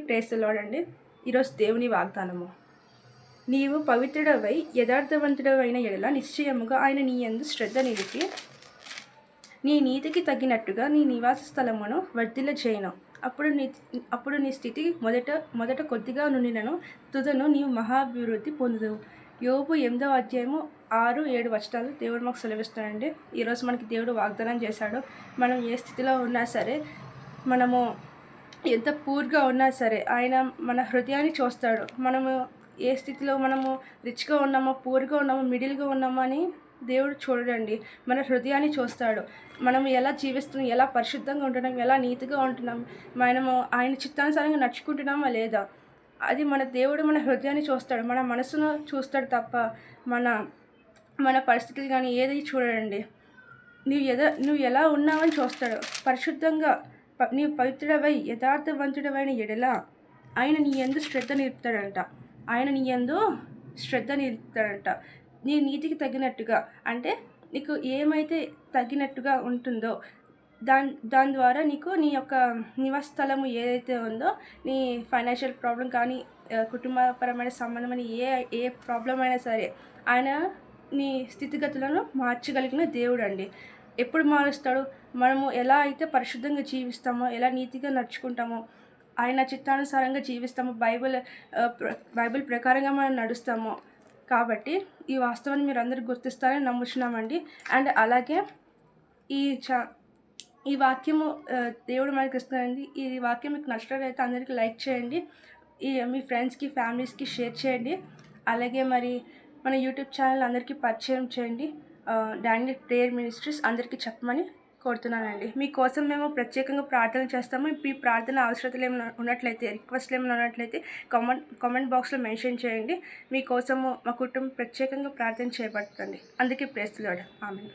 Praise the lord అండి. ఈరోజు దేవుని వాగ్దానము. నీవు పవిత్రుడవై యథార్థవంతుడవైన ఎడల నిశ్చయముగా ఆయన నీ యందు శ్రద్ధ నిలిపి నీ నీతికి తగినట్టుగా నీ నివాస స్థలమును వర్ధిల్లజేయును. అప్పుడు నీ స్థితి మొదట కొద్దిగా నుండినను తుదను నీవు మహాభివృద్ధి పొందుదువు. యోబు 8వ అధ్యాయము 6-7 వచనాలు దేవుడు మాకు సెలవిస్తాడండి. ఈరోజు మనకి దేవుడు వాగ్దానం చేశాడు. మనం ఏ స్థితిలో ఉన్నా సరే, మనము ఎంత పూర్గా ఉన్నా సరే ఆయన మన హృదయాన్ని చూస్తాడు. మనము ఏ స్థితిలో మనము రిచ్గా ఉన్నామో, పూర్గా ఉన్నామో, మిడిల్గా ఉన్నామో అని దేవుడు చూడండి, మన హృదయాన్ని చూస్తాడు. మనం ఎలా జీవిస్తున్నాం, ఎలా పరిశుద్ధంగా ఉంటున్నాం, ఎలా నీతిగా ఉంటున్నాం, మనము ఆయన చిత్తానుసారంగా నడుచుకుంటున్నామా లేదా, అది మన దేవుడు మన హృదయాన్ని చూస్తాడు. మన మనసును చూస్తాడు తప్ప మన పరిస్థితులు కానీ ఏది చూడండి. నువ్వు ఎలా ఉన్నావని చూస్తాడు. పరిశుద్ధంగా నీవు పవిత్రుడవై యథార్థవంతుడవైన ఎడల ఆయన నీ యందు శ్రద్ధ నిలుపుతాడంట. నీ నీతికి తగినట్టుగా, అంటే నీకు ఏమైతే తగినట్టుగా ఉంటుందో దాని ద్వారా నీకు నీ యొక్క నివాస స్థలము ఏదైతే ఉందో, నీ ఫైనాన్షియల్ ప్రాబ్లం కానీ, కుటుంబపరమైన సంబంధమైన ఏ ప్రాబ్లం అయినా సరే ఆయన నీ స్థితిగతులను మార్చగలిగిన దేవుడు అండి. ఎప్పుడు మారుస్తాడు? మనము ఎలా అయితే పరిశుద్ధంగా జీవిస్తామో, ఎలా నీతిగా నడుచుకుంటామో, ఆయన చిత్తానుసారంగా జీవిస్తామో, బైబిల్ ప్రకారంగా మనం నడుస్తామో. కాబట్టి ఈ వాస్తవాన్ని మీరు అందరూ గుర్తిస్తారని నమ్ముచున్నామండి. అండ్ అలాగే ఈ వాక్యము దేవుడు మనకి ఇస్తున్నారండి. ఈ వాక్యం మీకు నచ్చినట్లయితే అందరికీ లైక్ చేయండి. మీ ఫ్రెండ్స్కి, ఫ్యామిలీస్కి షేర్ చేయండి. అలాగే మరి మన యూట్యూబ్ ఛానల్ అందరికీ పరిచయం చేయండి. డానియల్ ప్రేయర్ మినిస్ట్రీస్ అందరికీ చెప్పమని కోరుతున్నానండి. మీకోసం మేము ప్రత్యేకంగా ప్రార్థన చేస్తాము. మీ ప్రార్థన అవసరతలు ఏమైనా ఉన్నట్లయితే, రిక్వెస్ట్లు ఏమైనా ఉన్నట్లయితే కామెంట్ బాక్స్లో మెన్షన్ చేయండి. మీకోసము మా కుటుంబం ప్రత్యేకంగా ప్రార్థన చేయబడుతుంది. అందుకే ప్రేస్ ది లార్డ్. ఆమేన్.